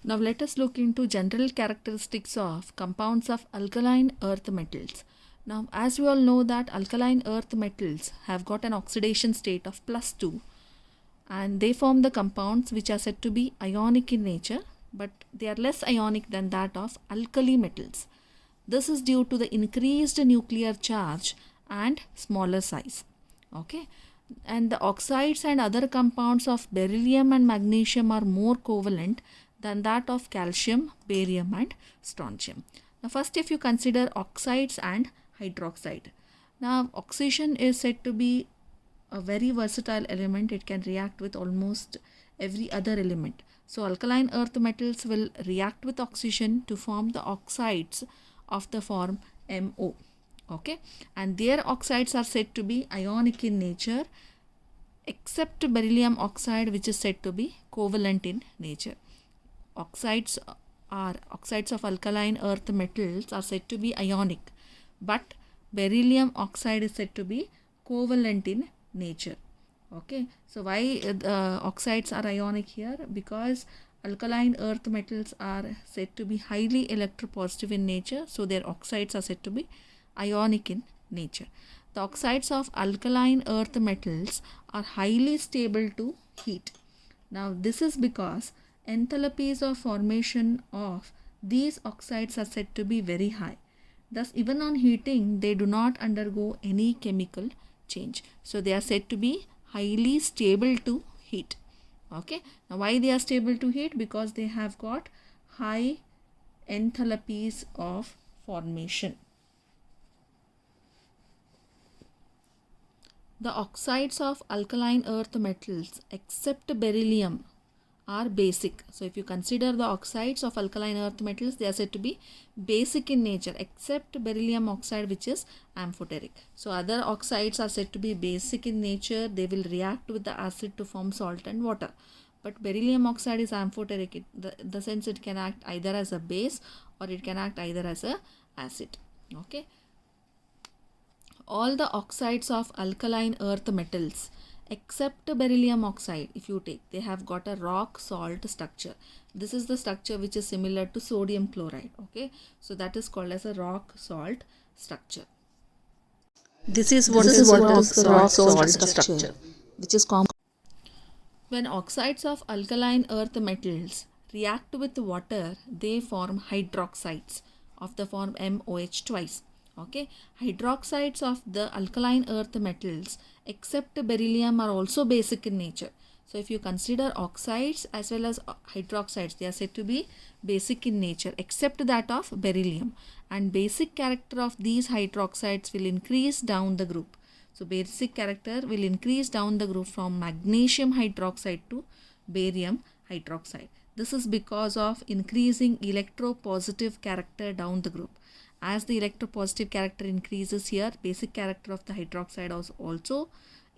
Now let us look into general characteristics of compounds of alkaline earth metals. Now as we all know that alkaline earth metals have got an oxidation state of +2, and they form the compounds which are said to be ionic in nature, but they are less ionic than that of alkali metals. This is due to the increased nuclear charge and smaller size. Okay, and the oxides and other compounds of beryllium and magnesium are more covalent than that of calcium, barium and strontium. Now first, if you consider oxides and hydroxide. Now oxygen is said to be a very versatile element. It can react with almost every other element. So alkaline earth metals will react with oxygen to form the oxides of the form MO. Okay, and their oxides are said to be ionic in nature, except beryllium oxide, which is said to be covalent in nature. Oxides of alkaline earth metals are said to be ionic, but beryllium oxide is said to be covalent in nature. Okay, so why the oxides are ionic here? Because alkaline earth metals are said to be highly electropositive in nature, so their oxides are said to be ionic in nature. The oxides of alkaline earth metals are highly stable to heat. Now this is because enthalpies of formation of these oxides are said to be very high. Thus even on heating they do not undergo any chemical change. So they are said to be highly stable to heat. Okay, now why they are stable to heat? Because they have got high enthalpies of formation. The oxides of alkaline earth metals except beryllium are basic. So if you consider the oxides of alkaline earth metals, they are said to be basic in nature except beryllium oxide, which is amphoteric. So other oxides are said to be basic in nature. They will react with the acid to form salt and water. But beryllium oxide is amphoteric in the sense it can act either as a base or it can act either as a acid. Okay. All the oxides of alkaline earth metals except beryllium oxide, if you take, they have got a rock salt structure. This is the structure which is similar to sodium chloride. Okay, so that is called as a rock salt structure. This is what is rock salt structure, which is common. When oxides of alkaline earth metals react with water, they form hydroxides of the form MOH twice. Okay, hydroxides of the alkaline earth metals except beryllium are also basic in nature. So if you consider oxides as well as hydroxides, they are said to be basic in nature except that of beryllium, and basic character of these hydroxides will increase down the group. So basic character will increase down the group from magnesium hydroxide to barium hydroxide. This is because of increasing electropositive character down the group. As the electropositive character increases here, basic character of the hydroxide also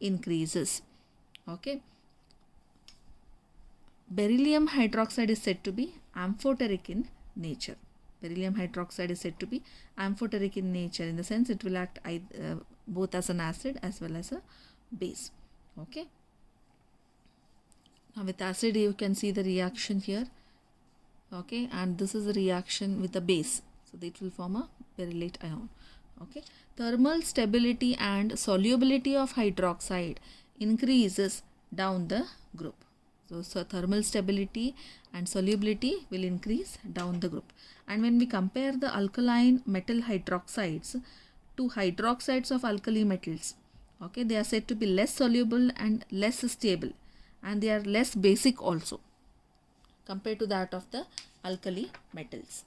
increases. Okay. Beryllium hydroxide is said to be amphoteric in nature. Beryllium hydroxide is said to be amphoteric in nature, in the sense it will act both as an acid as well as a base. Okay. Now with acid you can see the reaction here. Okay, and this is the reaction with the base. So it will form a berylate ion. Okay, thermal stability and solubility of hydroxide increases down the group. So thermal stability and solubility will increase down the group. And when we compare the alkaline metal hydroxides to hydroxides of alkali metals, okay, they are said to be less soluble and less stable, and they are less basic also compared to that of the alkali metals.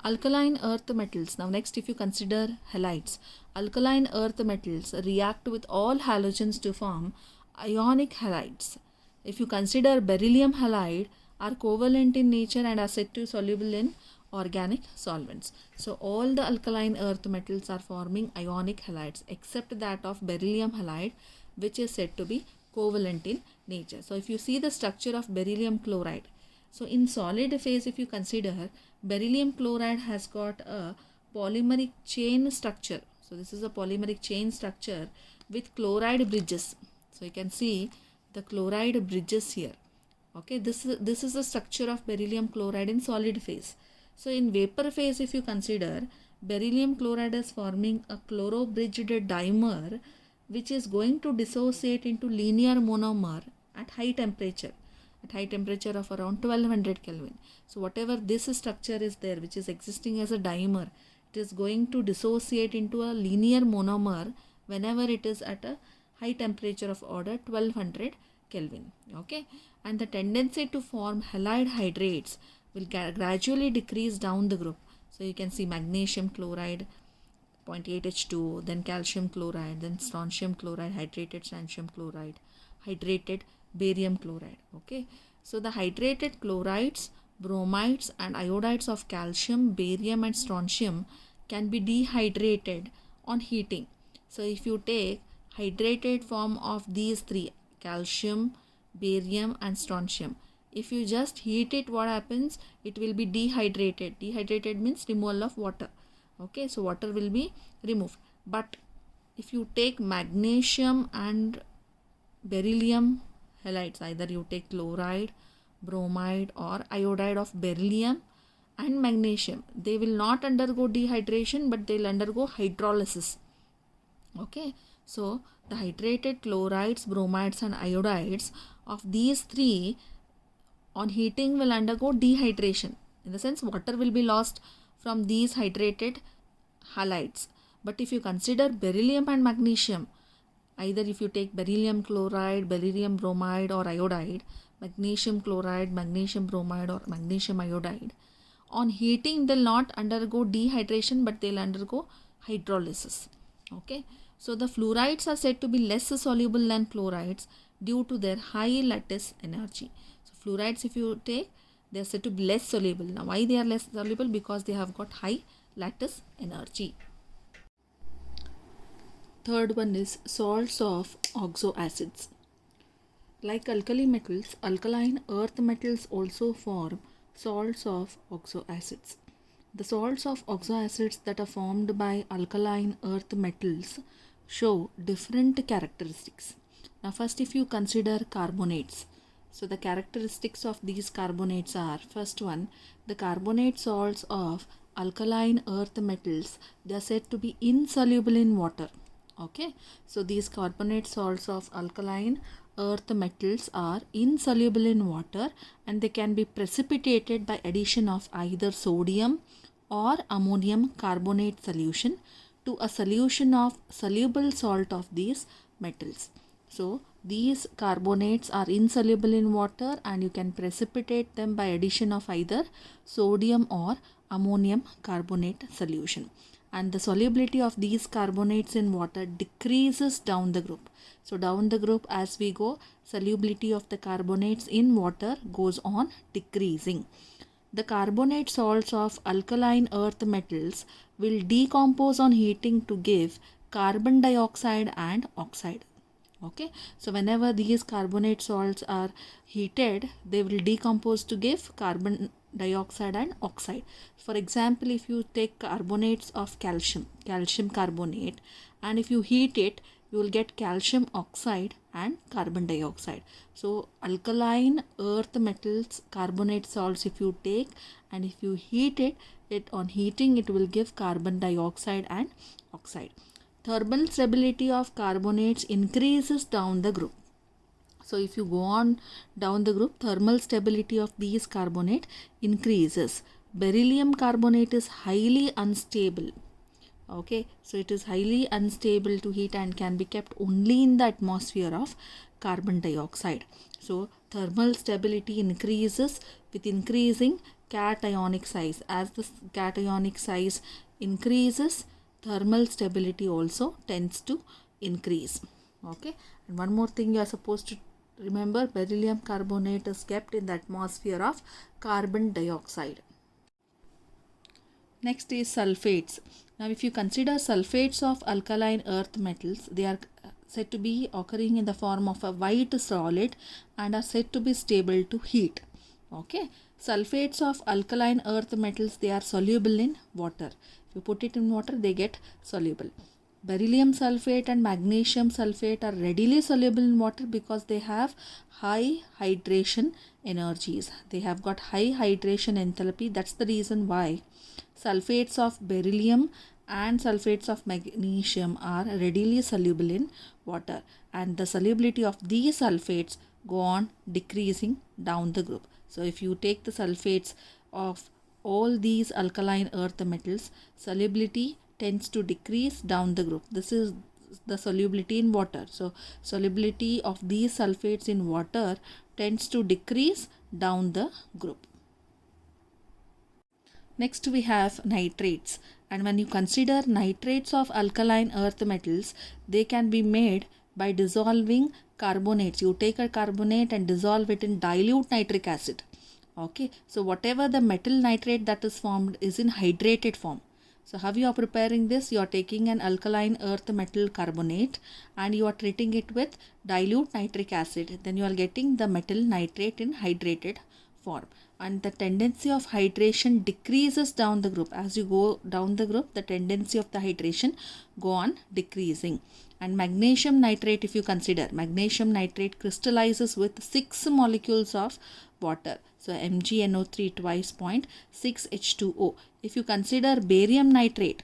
Alkaline earth metals. Now next, if you consider halides, alkaline earth metals react with all halogens to form ionic halides. If you consider beryllium halide, are covalent in nature and are said to be soluble in organic solvents. So all the alkaline earth metals are forming ionic halides except that of beryllium halide, which is said to be covalent in nature. So if you see the structure of beryllium chloride, so in solid phase, if you consider, beryllium chloride has got a polymeric chain structure. So this is a polymeric chain structure with chloride bridges. So you can see the chloride bridges here. Okay, this is the structure of beryllium chloride in solid phase. So in vapor phase, if you consider, beryllium chloride is forming a chloro-bridged dimer which is going to dissociate into linear monomer at high temperature, of around 1200 Kelvin. So whatever this structure is there which is existing as a dimer, it is going to dissociate into a linear monomer whenever it is at a high temperature of order 1200 Kelvin. Okay, and the tendency to form halide hydrates will gradually decrease down the group. So you can see magnesium chloride 0.8H2, then calcium chloride, then strontium chloride, hydrated strontium chloride, hydrated barium chloride. Okay, so the hydrated chlorides, bromides and iodides of calcium, barium and strontium can be dehydrated on heating. So if you take hydrated form of these three, calcium, barium and strontium, if you just heat it, what happens? It will be dehydrated. Dehydrated means removal of water. Okay, so water will be removed. But if you take magnesium and beryllium halides, either you take chloride, bromide or iodide of beryllium and magnesium, they will not undergo dehydration but they will undergo hydrolysis. Okay, so the hydrated chlorides, bromides and iodides of these three on heating will undergo dehydration. In the sense, water will be lost from these hydrated halides. But if you consider beryllium and magnesium, either if you take beryllium chloride, beryllium bromide or iodide, magnesium chloride, magnesium bromide or magnesium iodide, on heating they'll not undergo dehydration but they'll undergo hydrolysis. Okay, so the fluorides are said to be less soluble than chlorides due to their high lattice energy. So fluorides, if you take, they are said to be less soluble. Now why they are less soluble? Because they have got high lattice energy. Third one is salts of oxoacids. Like alkali metals, alkaline earth metals also form salts of oxoacids. The salts of oxoacids that are formed by alkaline earth metals show different characteristics. Now first, if you consider carbonates, so the characteristics of these carbonates are, first one, the carbonate salts of alkaline earth metals, they are said to be insoluble in water. Okay, so these carbonate salts of alkaline earth metals are insoluble in water and they can be precipitated by addition of either sodium or ammonium carbonate solution to a solution of soluble salt of these metals. So these carbonates are insoluble in water and you can precipitate them by addition of either sodium or ammonium carbonate solution. And the solubility of these carbonates in water decreases down the group. So down the group as we go, solubility of the carbonates in water goes on decreasing. The carbonate salts of alkaline earth metals will decompose on heating to give carbon dioxide and oxide. Okay, so whenever these carbonate salts are heated, they will decompose to give carbon dioxide and oxide. For example, if you take carbonates of calcium carbonate, and if you heat it, you will get calcium oxide and carbon dioxide. So alkaline earth metals carbonate salts, if you take and if you heat it on heating, it will give carbon dioxide and oxide. Thermal stability of carbonates increases down the group. So if you go on down the group, thermal stability of these carbonate increases. Beryllium carbonate is highly unstable. Okay, so it is highly unstable to heat and can be kept only in the atmosphere of carbon dioxide. So thermal stability increases with increasing cationic size. As the cationic size increases, thermal stability also tends to increase. Okay, and one more thing you are supposed to remember, beryllium carbonate is kept in the atmosphere of carbon dioxide. Next is sulfates. Now if you consider sulfates of alkaline earth metals, they are said to be occurring in the form of a white solid and are said to be stable to heat. Okay, sulfates of alkaline earth metals, they are soluble in water. If you put it in water, they get soluble. Beryllium sulfate and magnesium sulfate are readily soluble in water because they have high hydration energies. They have got high hydration enthalpy. That's the reason why sulfates of beryllium and sulfates of magnesium are readily soluble in water, and the solubility of these sulfates go on decreasing down the group. So if you take the sulfates of all these alkaline earth metals, solubility tends to decrease down the group. This is the solubility in water. So solubility of these sulfates in water tends to decrease down the group. Next we have nitrates, and when you consider nitrates of alkaline earth metals, they can be made by dissolving carbonates. You take a carbonate and dissolve it in dilute nitric acid. Okay, so whatever the metal nitrate that is formed is in hydrated form. So how you are preparing this? You are taking an alkaline earth metal carbonate and you are treating it with dilute nitric acid. Then you are getting the metal nitrate in hydrated form, and the tendency of hydration decreases down the group. As you go down the group, the tendency of the hydration go on decreasing. And magnesium nitrate, if you consider, magnesium nitrate crystallizes with 6 molecules of water. So MgNO3 twice 0.6H2O. If you consider barium nitrate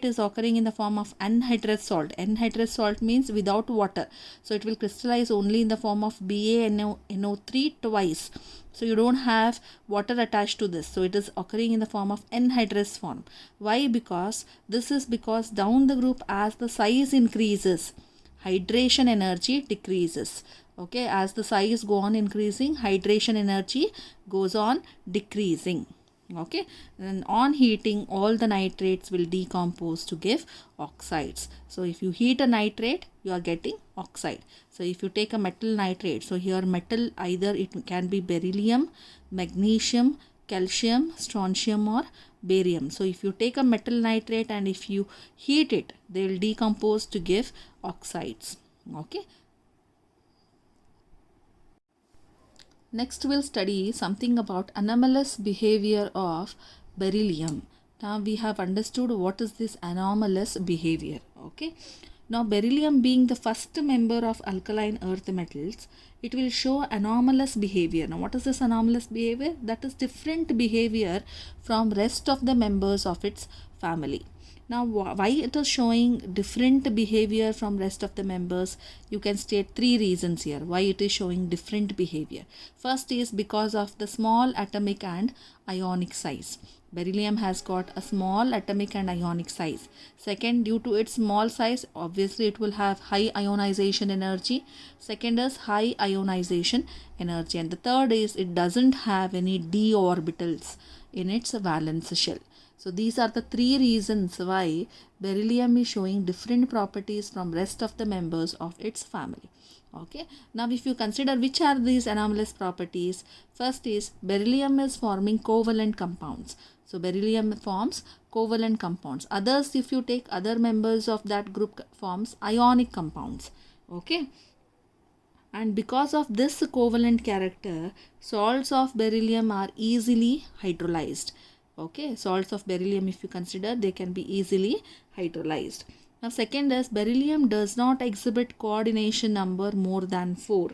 is occurring in the form of anhydrous salt. Anhydrous salt means without water. So it will crystallize only in the form of BaNO3 twice. So you don't have water attached to this. So it is occurring in the form of anhydrous form. Why? Because down the group, as the size increases, hydration energy decreases. Okay, as the size go on increasing, hydration energy goes on decreasing. Okay, and on heating, all the nitrates will decompose to give oxides. So if you heat a nitrate, you are getting oxide. So if you take a metal nitrate, so here metal, either it can be beryllium, magnesium, calcium, strontium or barium. So if you take a metal nitrate and if you heat it, they will decompose to give oxides. Okay. Next we'll study something about anomalous behavior of beryllium. Now we have understood what is this anomalous behavior. Okay. Now beryllium being the first member of alkaline earth metals, it will show anomalous behavior. Now what is this anomalous behavior? That is different behavior from rest of the members of its family. Now why it is showing different behavior from rest of the members? You can state 3 reasons here why it is showing different behavior. First is because of the small atomic and ionic size. Beryllium has got a small atomic and ionic size. Second, due to its small size, obviously it will have high ionization energy. Second is high ionization energy. And the third is it doesn't have any d orbitals in its valence shell. So these are the 3 reasons why beryllium is showing different properties from rest of the members of its family. Okay. Now if you consider which are these anomalous properties, first is beryllium is forming covalent compounds. So beryllium forms covalent compounds. Others, if you take other members of that group, forms ionic compounds. Okay. And because of this covalent character, salts of beryllium are easily hydrolyzed. Okay, salts of beryllium, if you consider, they can be easily hydrolyzed. Now second is beryllium does not exhibit coordination number more than 4.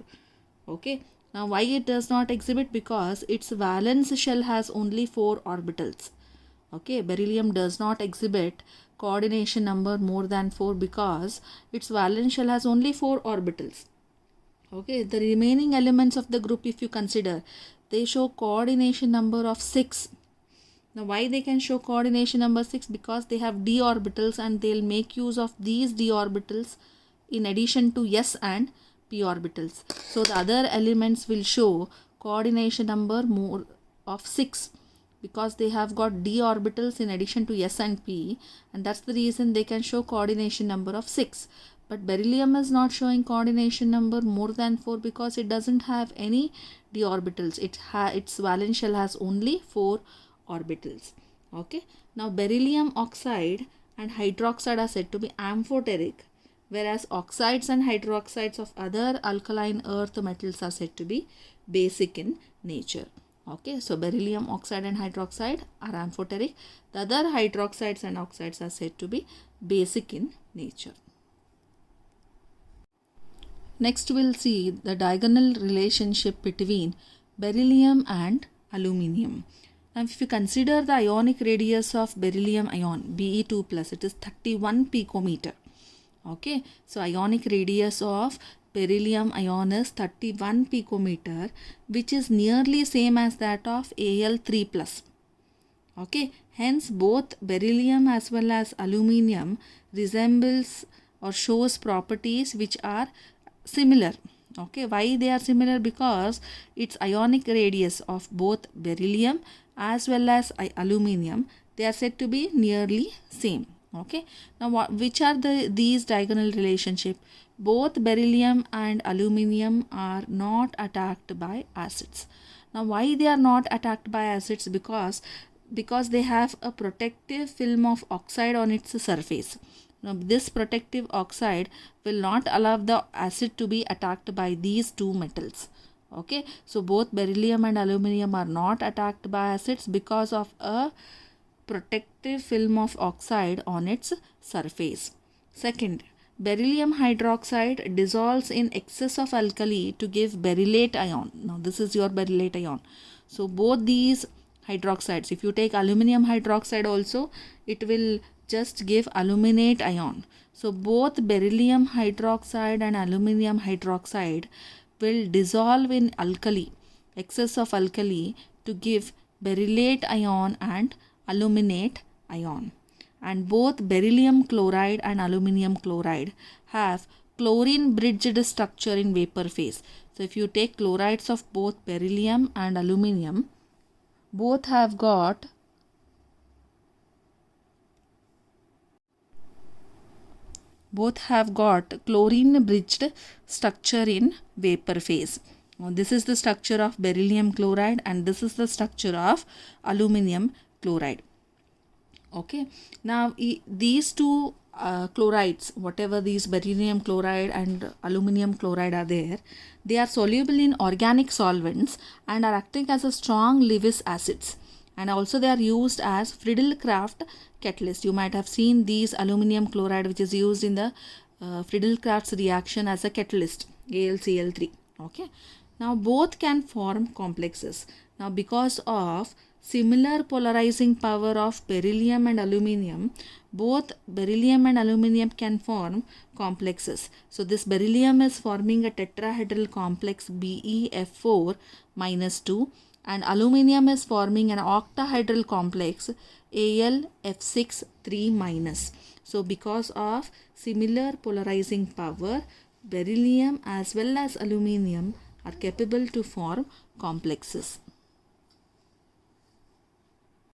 Okay, now why it does not exhibit? Because its valence shell has only 4 orbitals. Okay, beryllium does not exhibit coordination number more than 4 because its valence shell has only 4 orbitals. Okay, the remaining elements of the group, if you consider, they show coordination number of 6. Now why they can show coordination number 6? Because they have d orbitals and they'll make use of these d orbitals in addition to s and p orbitals. So the other elements will show coordination number more of 6 because they have got d orbitals in addition to s and p, and that's the reason they can show coordination number of 6. But beryllium is not showing coordination number more than 4 because it doesn't have any d orbitals. Its valence shell has only 4 orbitals. Okay. Now beryllium oxide and hydroxide are said to be amphoteric, whereas oxides and hydroxides of other alkaline earth metals are said to be basic in nature. Okay, so beryllium oxide and hydroxide are amphoteric. The other hydroxides and oxides are said to be basic in nature. Next, we'll see the diagonal relationship between beryllium and aluminium. Now, if you consider the ionic radius of beryllium ion, Be2 plus, it is 31 picometer. Okay, so ionic radius of beryllium ion is 31 picometer, which is nearly same as that of Al3 plus. Okay, hence both beryllium as well as aluminium resembles or shows properties which are similar. Okay, why they are similar? Because its ionic radius of both beryllium as well as aluminium, they are said to be nearly same. Okay, now which are these diagonal relationship? Both beryllium and aluminium are not attacked by acids. Now why they are not attacked by acids? Because they have a protective film of oxide on its surface. Now this protective oxide will not allow the acid to be attacked by these two metals. Okay, so both beryllium and aluminium are not attacked by acids because of a protective film of oxide on its surface. Second, beryllium hydroxide dissolves in excess of alkali to give berylate ion. Now this is your berylate ion. So both these hydroxides, if you take aluminium hydroxide also, it will just give aluminate ion. So both beryllium hydroxide and aluminium hydroxide will dissolve in alkali, excess of alkali, to give berylate ion and aluminate ion. And both beryllium chloride and aluminium chloride have chlorine bridged structure in vapor phase. So if you take chlorides of both beryllium and aluminium, both have got chlorine bridged structure in vapor phase. Now, this is the structure of beryllium chloride and this is the structure of aluminium chloride. Okay, now these two chlorides, whatever these beryllium chloride and aluminium chloride are there, they are soluble in organic solvents and are acting as a strong Lewis acids, and also they are used as Friedel-Crafts catalyst. You might have seen these aluminium chloride which is used in the Friedel-Crafts reaction as a catalyst, AlCl3. Okay, now both can form complexes. Now because of similar polarizing power of beryllium and aluminium, both beryllium and aluminium can form complexes. So this beryllium is forming a tetrahedral complex BeF4 minus 2 and aluminium is forming an octahedral complex AlF6 3 minus. So because of similar polarizing power, beryllium as well as aluminium are capable to form complexes.